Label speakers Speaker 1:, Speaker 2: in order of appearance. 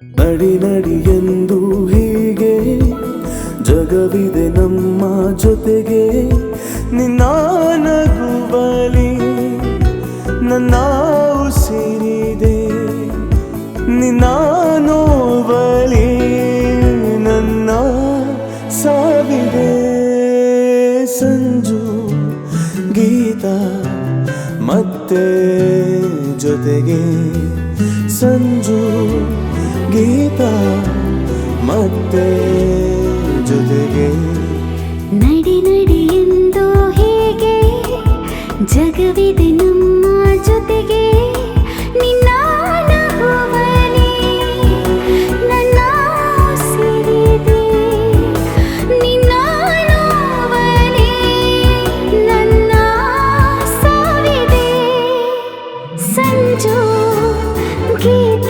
Speaker 1: ನಡಿ ನಡಿ ಎಂದು ಹೀಗೆ ಜಗವಿದೆ ನಮ್ಮ ಜೊತೆಗೆ. ನಿನ್ನ ನಗುವಲಿ ನನ್ನ ಉಸಿರಿದೆ, ನಿನ್ನ ನೋವಲಿ ನನ್ನ ಸಾವಿದೆ. ಸಂಜು ಗೀತ ಮತ್ತೆ ಜೊತೆಗೆ, ಸಂಜು ಗೀತ ಮತ್ತೆ ಜೊತೆಗೆ.
Speaker 2: ನಡಿ ನಡಿ ಎಂದು ಹೀಗೆ ಜಗವಿದೆ ನಮ್ಮ ಜೊತೆಗೆ. ನಿನ್ನ ನಗುವಲಿ ನನ್ನ ಉಸಿರಿದೆ, ನಿನ್ನ ನೋವಲಿ ನನ್ನ ಸಾವಿದೆ. ಸಂಜು ಗೀತ